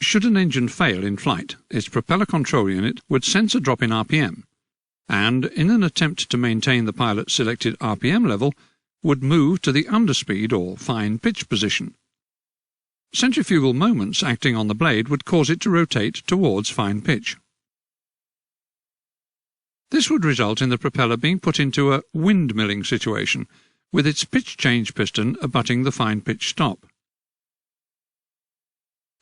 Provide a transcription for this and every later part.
Should an engine fail in flight, its propeller control unit would sense a drop in RPM, and, in an attempt to maintain the pilot's selected RPM level, would move to the underspeed or fine pitch position. Centrifugal moments acting on the blade would cause it to rotate towards fine pitch. This would result in the propeller being put into a windmilling situation, with its pitch change piston abutting the fine pitch stop.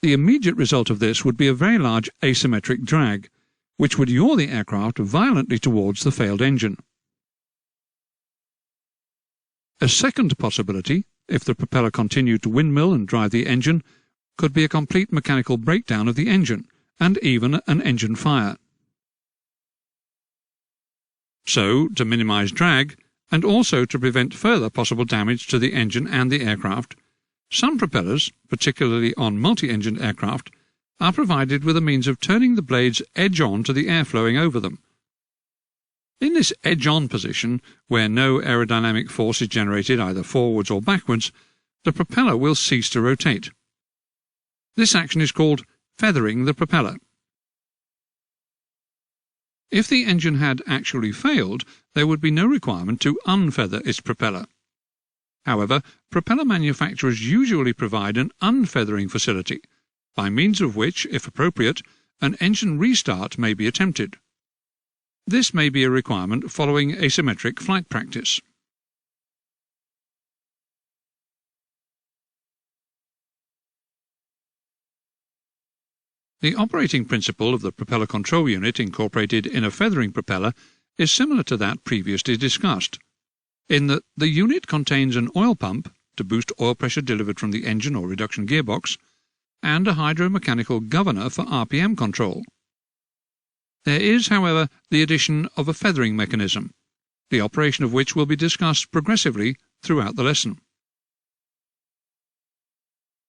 The immediate result of this would be a very large asymmetric drag, which would yaw the aircraft violently towards the failed engine. A second possibility, if the propeller continued to windmill and drive the engine, could be a complete mechanical breakdown of the engine, and even an engine fire. So, to minimize drag, and also to prevent further possible damage to the engine and the aircraft, some propellers, particularly on multi-engined aircraft, are provided with a means of turning the blades edge-on to the air flowing over them. In this edge-on position, where no aerodynamic force is generated either forwards or backwards, the propeller will cease to rotate. This action is called feathering the propeller. If the engine had actually failed, there would be no requirement to unfeather its propeller. However, propeller manufacturers usually provide an unfeathering facility, by means of which, if appropriate, an engine restart may be attempted. This may be a requirement following asymmetric flight practice. The operating principle of the propeller control unit incorporated in a feathering propeller is similar to that previously discussed, in that the unit contains an oil pump to boost oil pressure delivered from the engine or reduction gearbox, and a hydromechanical governor for RPM control. There is, however, the addition of a feathering mechanism, the operation of which will be discussed progressively throughout the lesson.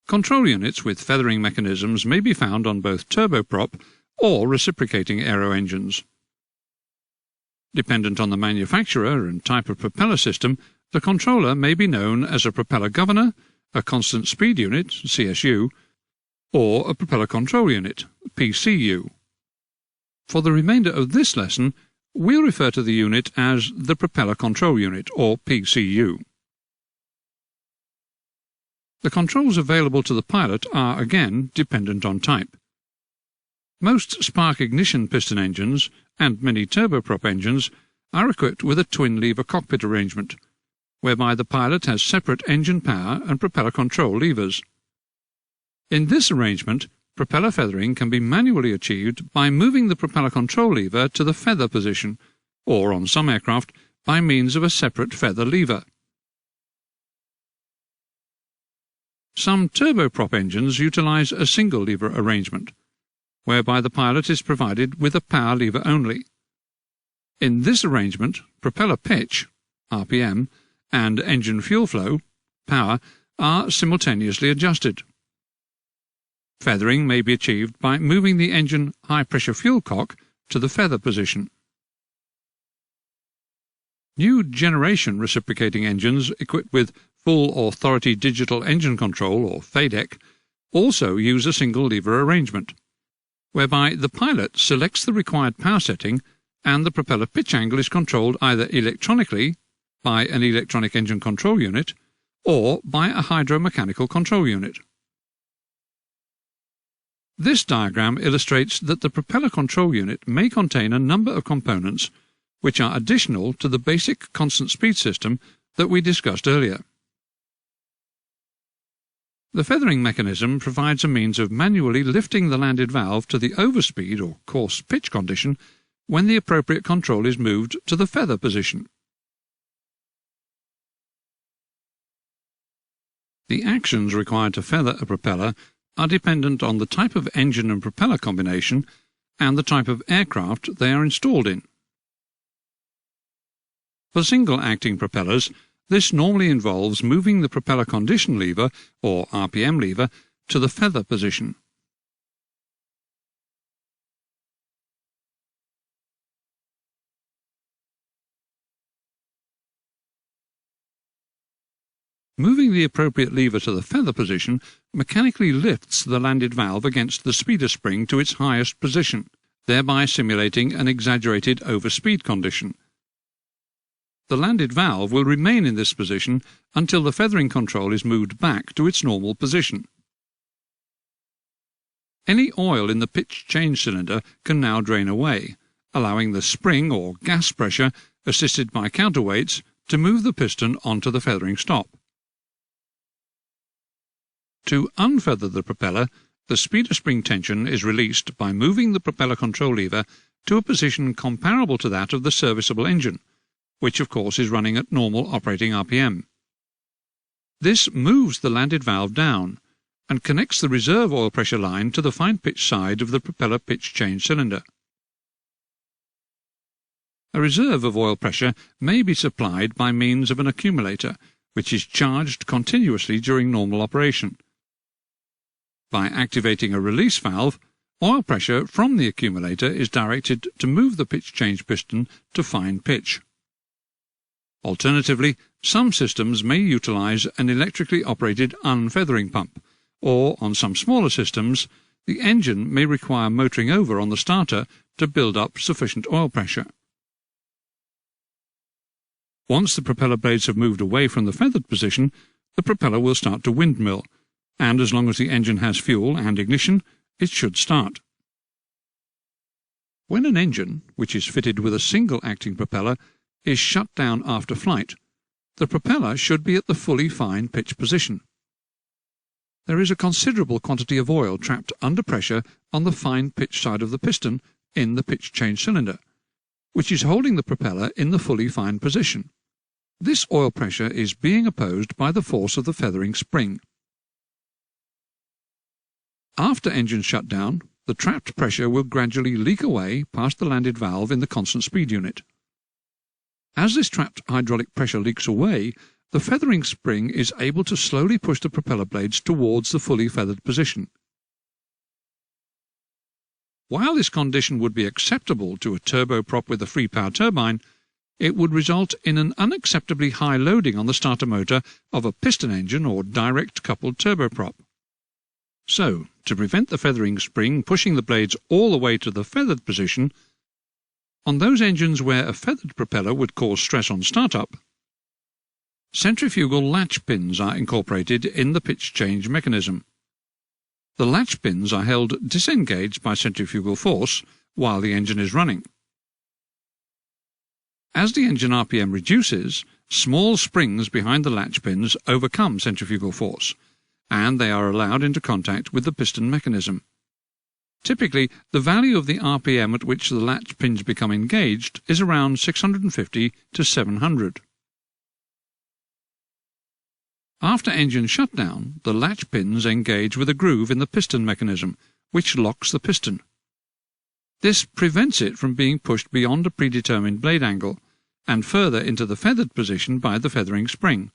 Control units with feathering mechanisms may be found on both turboprop or reciprocating aero engines. Dependent on the manufacturer and type of propeller system, the controller may be known as a propeller governor, a constant speed unit, CSU, or a propeller control unit, PCU. For the remainder of this lesson, we'll refer to the unit as the propeller control unit, or PCU. The controls available to the pilot are, again, dependent on type. Most spark ignition piston engines, and many turboprop engines, are equipped with a twin-lever cockpit arrangement, whereby the pilot has separate engine power and propeller control levers. In this arrangement, propeller feathering can be manually achieved by moving the propeller control lever to the feather position, or, on some aircraft, by means of a separate feather lever. Some turboprop engines utilize a single lever arrangement, whereby the pilot is provided with a power lever only. In this arrangement, propeller pitch, RPM, and engine fuel flow, power, are simultaneously adjusted. Feathering may be achieved by moving the engine high-pressure fuel cock to the feather position. New generation reciprocating engines equipped with Full Authority Digital Engine Control, or FADEC, also use a single lever arrangement, whereby the pilot selects the required power setting and the propeller pitch angle is controlled either electronically by an electronic engine control unit or by a hydromechanical control unit. This diagram illustrates that the propeller control unit may contain a number of components which are additional to the basic constant speed system that we discussed earlier. The feathering mechanism provides a means of manually lifting the landed valve to the overspeed or coarse pitch condition when the appropriate control is moved to the feather position. The actions required to feather a propeller are dependent on the type of engine and propeller combination and the type of aircraft they are installed in. For single-acting propellers, this normally involves moving the propeller condition lever, or RPM lever, to the feather position. Moving the appropriate lever to the feather position mechanically lifts the landed valve against the speeder spring to its highest position, thereby simulating an exaggerated overspeed condition. The landed valve will remain in this position until the feathering control is moved back to its normal position. Any oil in the pitch change cylinder can now drain away, allowing the spring or gas pressure, assisted by counterweights, to move the piston onto the feathering stop. To unfeather the propeller, the speeder spring tension is released by moving the propeller control lever to a position comparable to that of the serviceable engine, which of course is running at normal operating RPM. This moves the landed valve down and connects the reserve oil pressure line to the fine pitch side of the propeller pitch change cylinder. A reserve of oil pressure may be supplied by means of an accumulator, which is charged continuously during normal operation. By activating a release valve, oil pressure from the accumulator is directed to move the pitch change piston to fine pitch. Alternatively, some systems may utilize an electrically operated unfeathering pump, or, on some smaller systems, the engine may require motoring over on the starter to build up sufficient oil pressure. Once the propeller blades have moved away from the feathered position, the propeller will start to windmill, and as long as the engine has fuel and ignition, it should start. When an engine, which is fitted with a single acting propeller, is shut down after flight, the propeller should be at the fully fine pitch position. There is a considerable quantity of oil trapped under pressure on the fine pitch side of the piston in the pitch change cylinder, which is holding the propeller in the fully fine position. This oil pressure is being opposed by the force of the feathering spring. After engine shutdown, the trapped pressure will gradually leak away past the landed valve in the constant speed unit. As this trapped hydraulic pressure leaks away, the feathering spring is able to slowly push the propeller blades towards the fully feathered position. While this condition would be acceptable to a turboprop with a free power turbine, it would result in an unacceptably high loading on the starter motor of a piston engine or direct coupled turboprop. So, to prevent the feathering spring pushing the blades all the way to the feathered position, on those engines where a feathered propeller would cause stress on startup, centrifugal latch pins are incorporated in the pitch change mechanism. The latch pins are held disengaged by centrifugal force while the engine is running. As the engine RPM reduces, small springs behind the latch pins overcome centrifugal force, and they are allowed into contact with the piston mechanism. Typically, the value of the RPM at which the latch pins become engaged is around 650 to 700. After engine shutdown, the latch pins engage with a groove in the piston mechanism, which locks the piston. This prevents it from being pushed beyond a predetermined blade angle, and further into the feathered position by the feathering spring.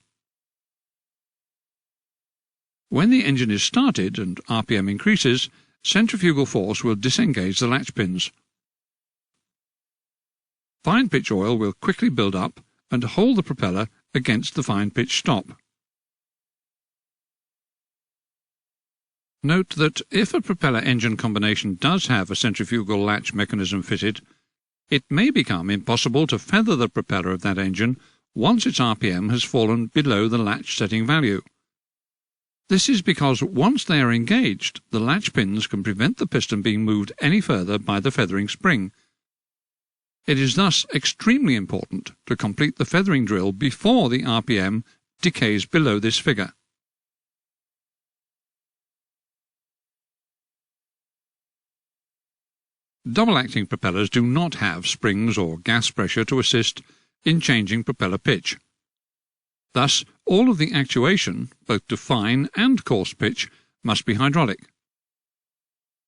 When the engine is started and RPM increases, centrifugal force will disengage the latch pins. Fine pitch oil will quickly build up and hold the propeller against the fine pitch stop. Note that if a propeller engine combination does have a centrifugal latch mechanism fitted, it may become impossible to feather the propeller of that engine once its RPM has fallen below the latch setting value. This is because once they are engaged, the latch pins can prevent the piston being moved any further by the feathering spring. It is thus extremely important to complete the feathering drill before the RPM decays below this figure. Double-acting propellers do not have springs or gas pressure to assist in changing propeller pitch. Thus, all of the actuation, both to fine and coarse pitch, must be hydraulic.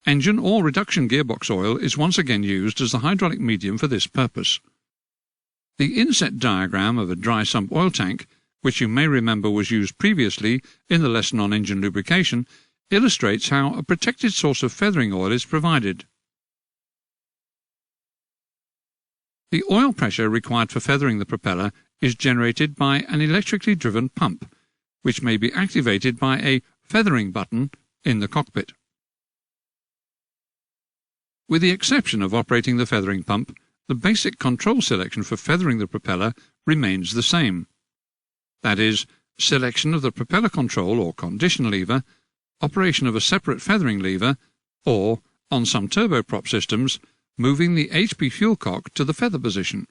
Engine or reduction gearbox oil is once again used as the hydraulic medium for this purpose. The inset diagram of a dry sump oil tank, which you may remember was used previously in the lesson on engine lubrication, illustrates how a protected source of feathering oil is provided. The oil pressure required for feathering the propeller is generated by an electrically driven pump, which may be activated by a feathering button in the cockpit. With the exception of operating the feathering pump, the basic control selection for feathering the propeller remains the same. That is, selection of the propeller control or condition lever, operation of a separate feathering lever, or, on some turboprop systems, moving the HP fuel cock to the feather position.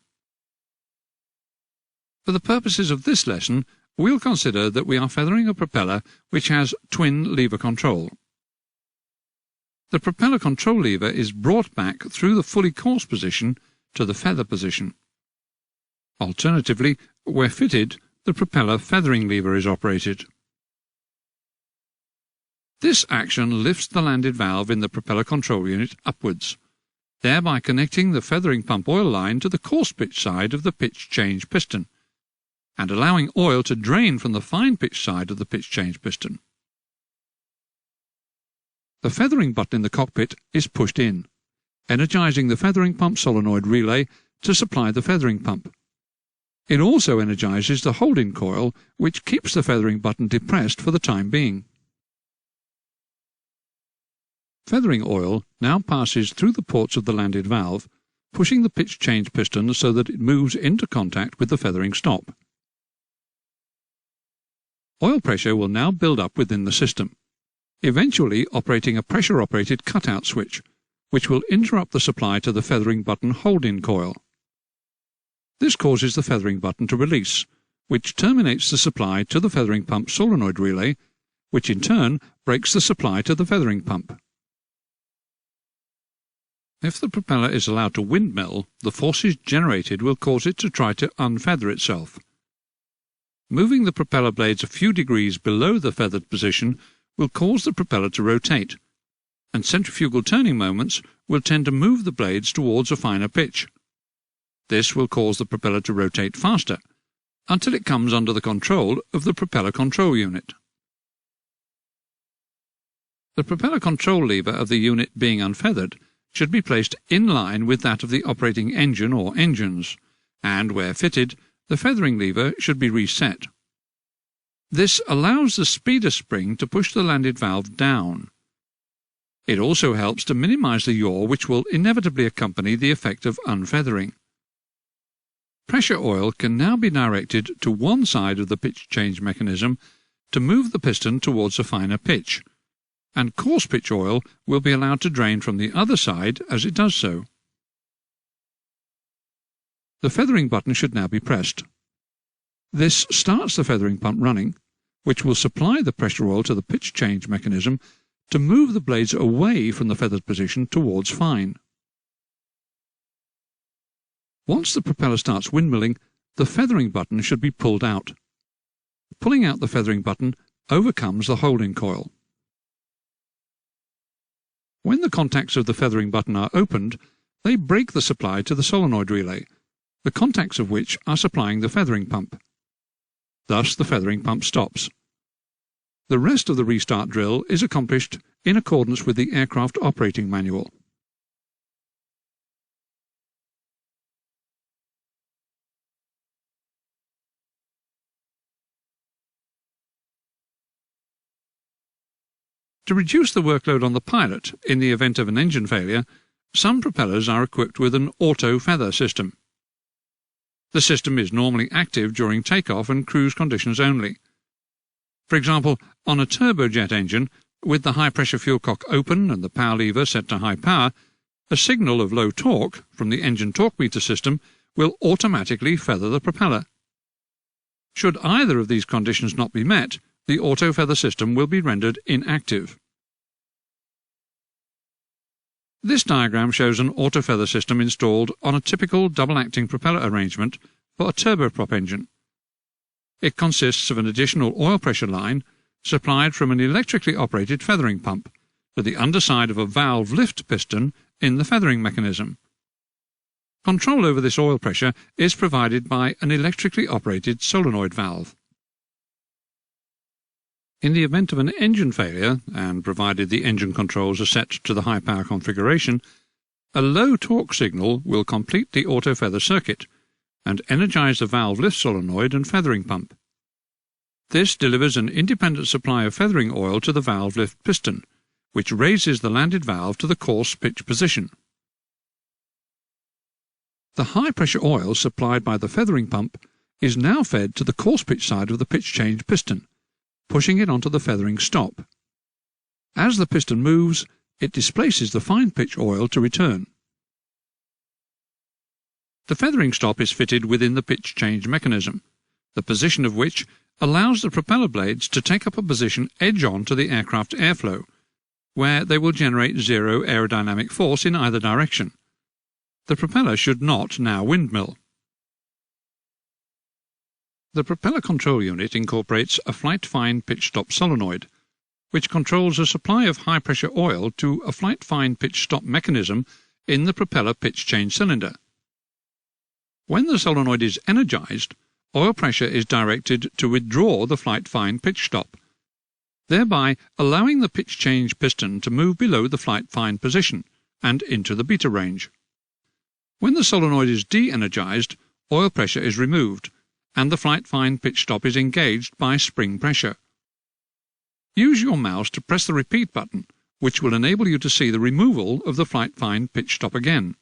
For the purposes of this lesson, we'll consider that we are feathering a propeller which has twin lever control. The propeller control lever is brought back through the fully course position to the feather position. Alternatively, where fitted, the propeller feathering lever is operated. This action lifts the landed valve in the propeller control unit upwards, thereby connecting the feathering pump oil line to the coarse pitch side of the pitch change piston, and allowing oil to drain from the fine pitch side of the pitch change piston. The feathering button in the cockpit is pushed in, energizing the feathering pump solenoid relay to supply the feathering pump. It also energizes the holding coil, which keeps the feathering button depressed for the time being. Feathering oil now passes through the ports of the landed valve, pushing the pitch change piston so that it moves into contact with the feathering stop. Oil pressure will now build up within the system, eventually operating a pressure-operated cutout switch, which will interrupt the supply to the feathering button hold-in coil. This causes the feathering button to release, which terminates the supply to the feathering pump solenoid relay, which in turn breaks the supply to the feathering pump. If the propeller is allowed to windmill, the forces generated will cause it to try to unfeather itself. Moving the propeller blades a few degrees below the feathered position will cause the propeller to rotate, and centrifugal turning moments will tend to move the blades towards a finer pitch. This will cause the propeller to rotate faster, until it comes under the control of the propeller control unit. The propeller control lever of the unit being unfeathered should be placed in line with that of the operating engine or engines, and, where fitted, the feathering lever should be reset. This allows the speeder spring to push the landed valve down. It also helps to minimize the yaw which will inevitably accompany the effect of unfeathering. Pressure oil can now be directed to one side of the pitch change mechanism to move the piston towards a finer pitch, and coarse pitch oil will be allowed to drain from the other side as it does so. The feathering button should now be pressed. This starts the feathering pump running, which will supply the pressure oil to the pitch change mechanism to move the blades away from the feathered position towards fine. Once the propeller starts windmilling, the feathering button should be pulled out. Pulling out the feathering button overcomes the holding coil. When the contacts of the feathering button are opened, they break the supply to the solenoid relay, the contacts of which are supplying the feathering pump. Thus the feathering pump stops. The rest of the restart drill is accomplished in accordance with the aircraft operating manual. To reduce the workload on the pilot in the event of an engine failure, some propellers are equipped with an auto-feather system. The system is normally active during takeoff and cruise conditions only. For example, on a turbojet engine, with the high-pressure fuel cock open and the power lever set to high power, a signal of low torque from the engine torque meter system will automatically feather the propeller. Should either of these conditions not be met, the auto-feather system will be rendered inactive. This diagram shows an auto-feather system installed on a typical double-acting propeller arrangement for a turboprop engine. It consists of an additional oil pressure line supplied from an electrically operated feathering pump to the underside of a valve lift piston in the feathering mechanism. Control over this oil pressure is provided by an electrically operated solenoid valve. In the event of an engine failure, and provided the engine controls are set to the high-power configuration, a low torque signal will complete the auto-feather circuit and energize the valve lift solenoid and feathering pump. This delivers an independent supply of feathering oil to the valve lift piston, which raises the landed valve to the coarse pitch position. The high-pressure oil supplied by the feathering pump is now fed to the coarse pitch side of the pitch change piston, pushing it onto the feathering stop. As the piston moves, it displaces the fine pitch oil to return. The feathering stop is fitted within the pitch change mechanism, the position of which allows the propeller blades to take up a position edge-on to the aircraft airflow, where they will generate zero aerodynamic force in either direction. The propeller should not now windmill. The propeller control unit incorporates a flight-fine pitch stop solenoid, which controls a supply of high-pressure oil to a flight-fine pitch stop mechanism in the propeller pitch change cylinder. When the solenoid is energized, oil pressure is directed to withdraw the flight-fine pitch stop, thereby allowing the pitch change piston to move below the flight-fine position and into the beta range. When the solenoid is de-energized, oil pressure is removed, and the flight-fine pitch stop is engaged by spring pressure. Use your mouse to press the repeat button, which will enable you to see the removal of the flight-fine pitch stop again.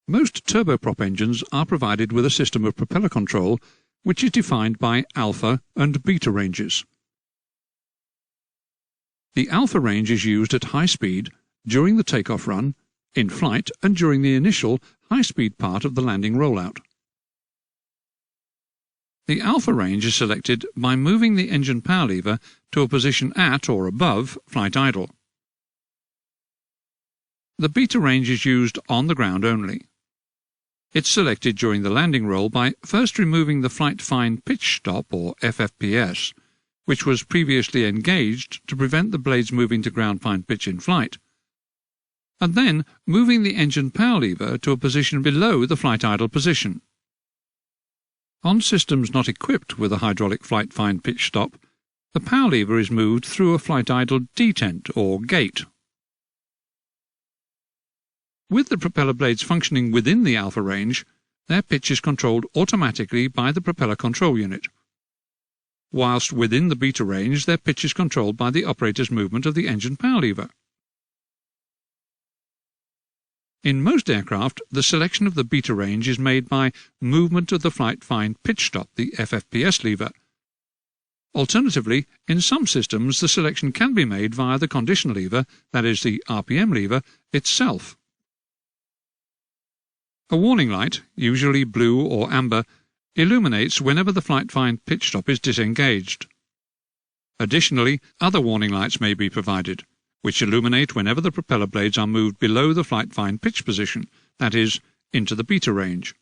Most turboprop engines are provided with a system of propeller control which is defined by alpha and beta ranges. The alpha range is used at high speed, during the takeoff run, in flight, and during the initial high-speed part of the landing rollout. The alpha range is selected by moving the engine power lever to a position at or above flight idle. The beta range is used on the ground only. It's selected during the landing roll by first removing the flight-fine pitch stop, or FFPS, which was previously engaged to prevent the blades moving to ground fine pitch in flight, and then moving the engine power lever to a position below the flight idle position. On systems not equipped with a hydraulic flight fine pitch stop, the power lever is moved through a flight idle detent or gate. With the propeller blades functioning within the alpha range, their pitch is controlled automatically by the propeller control unit, whilst within the beta range their pitch is controlled by the operator's movement of the engine power lever. In most aircraft, the selection of the beta range is made by movement of the flight-fine pitch stop, the FFPS lever. Alternatively, in some systems the selection can be made via the condition lever, that is the RPM lever, itself. A warning light, usually blue or amber, illuminates whenever the flight-fine pitch stop is disengaged. Additionally, other warning lights may be provided, which illuminate whenever the propeller blades are moved below the flight-fine pitch position, that is, into the beta range.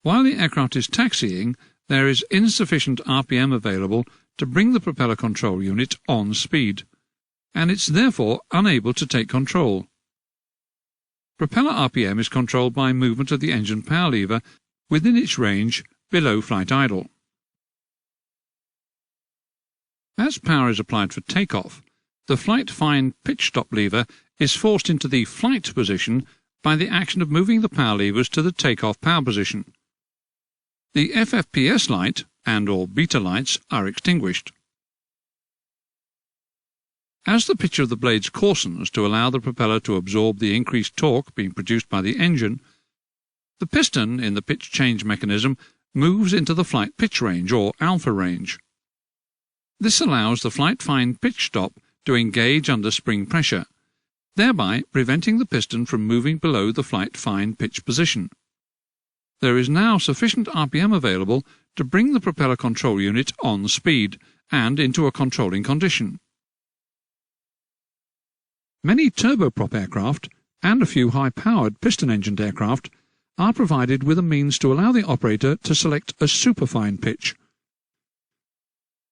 While the aircraft is taxiing, there is insufficient RPM available to bring the propeller control unit on speed, and it's therefore unable to take control. Propeller RPM is controlled by movement of the engine power lever within its range below flight idle. As power is applied for takeoff, the flight-fine pitch stop lever is forced into the flight position by the action of moving the power levers to the takeoff power position. The FFPS light and/or beta lights are extinguished. As the pitch of the blades coarsens to allow the propeller to absorb the increased torque being produced by the engine, the piston in the pitch change mechanism moves into the flight pitch range, or alpha range. This allows the flight-fine pitch stop to engage under spring pressure, thereby preventing the piston from moving below the flight-fine pitch position. There is now sufficient RPM available to bring the propeller control unit on speed and into a controlling condition. Many turboprop aircraft, and a few high-powered piston-engined aircraft, are provided with a means to allow the operator to select a superfine pitch,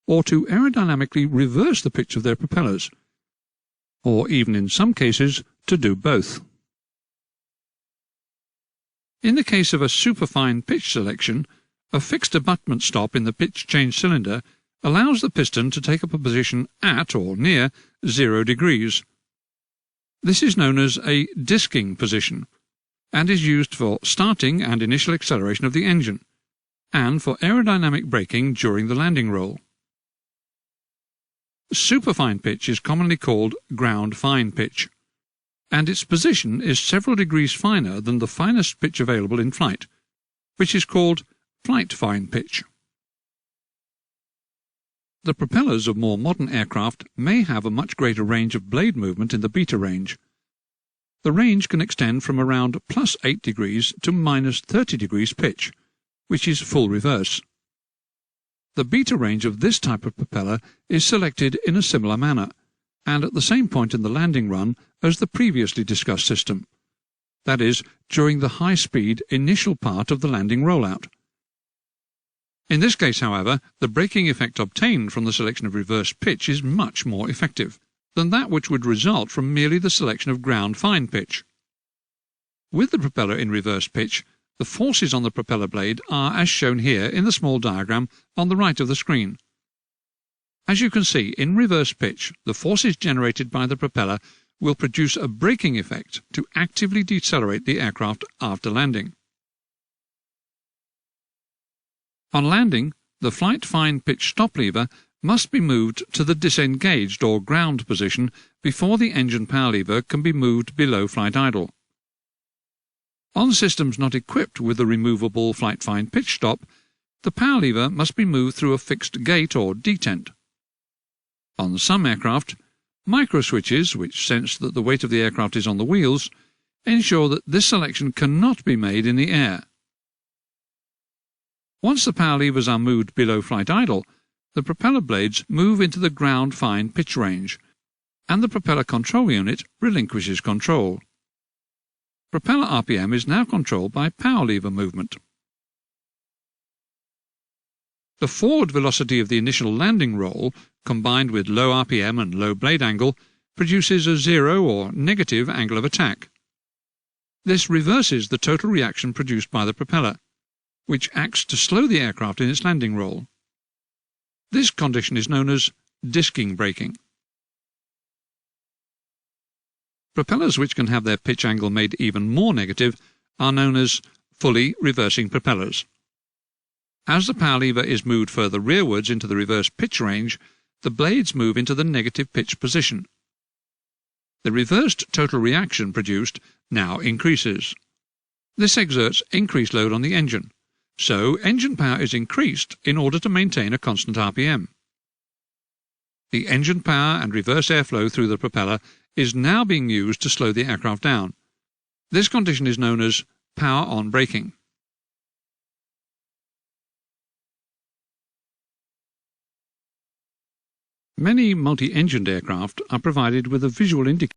or to aerodynamically reverse the pitch of their propellers, or even in some cases to do both. In the case of a superfine pitch selection, a fixed abutment stop in the pitch change cylinder allows the piston to take up a position at or near 0 degrees. This is known as a disking position, and is used for starting and initial acceleration of the engine, and for aerodynamic braking during the landing roll. Superfine pitch is commonly called ground fine pitch, and its position is several degrees finer than the finest pitch available in flight, which is called flight fine pitch. The propellers of more modern aircraft may have a much greater range of blade movement in the beta range. The range can extend from around +8 degrees to -30 degrees pitch, which is full reverse. The beta range of this type of propeller is selected in a similar manner, and at the same point in the landing run as the previously discussed system, that is, during the high-speed initial part of the landing rollout. In this case, however, the braking effect obtained from the selection of reverse pitch is much more effective than that which would result from merely the selection of ground fine pitch. With the propeller in reverse pitch, the forces on the propeller blade are as shown here in the small diagram on the right of the screen. As you can see, in reverse pitch, the forces generated by the propeller will produce a braking effect to actively decelerate the aircraft after landing. On landing, the flight fine pitch stop lever must be moved to the disengaged or ground position before the engine power lever can be moved below flight idle. On systems not equipped with a removable flight fine pitch stop, the power lever must be moved through a fixed gate or detent. On some aircraft, microswitches, which sense that the weight of the aircraft is on the wheels, ensure that this selection cannot be made in the air. Once the power levers are moved below flight idle, the propeller blades move into the ground fine pitch range, and the propeller control unit relinquishes control. Propeller RPM is now controlled by power lever movement. The forward velocity of the initial landing roll, combined with low RPM and low blade angle, produces a zero or negative angle of attack. This reverses the total reaction produced by the propeller, which acts to slow the aircraft in its landing roll. This condition is known as disking braking. Propellers which can have their pitch angle made even more negative are known as fully reversing propellers. As the power lever is moved further rearwards into the reverse pitch range, the blades move into the negative pitch position. The reversed total reaction produced now increases. This exerts increased load on the engine, so engine power is increased in order to maintain a constant RPM. The engine power and reverse airflow through the propeller is now being used to slow the aircraft down. This condition is known as power-on braking. Many multi-engined aircraft are provided with a visual indicator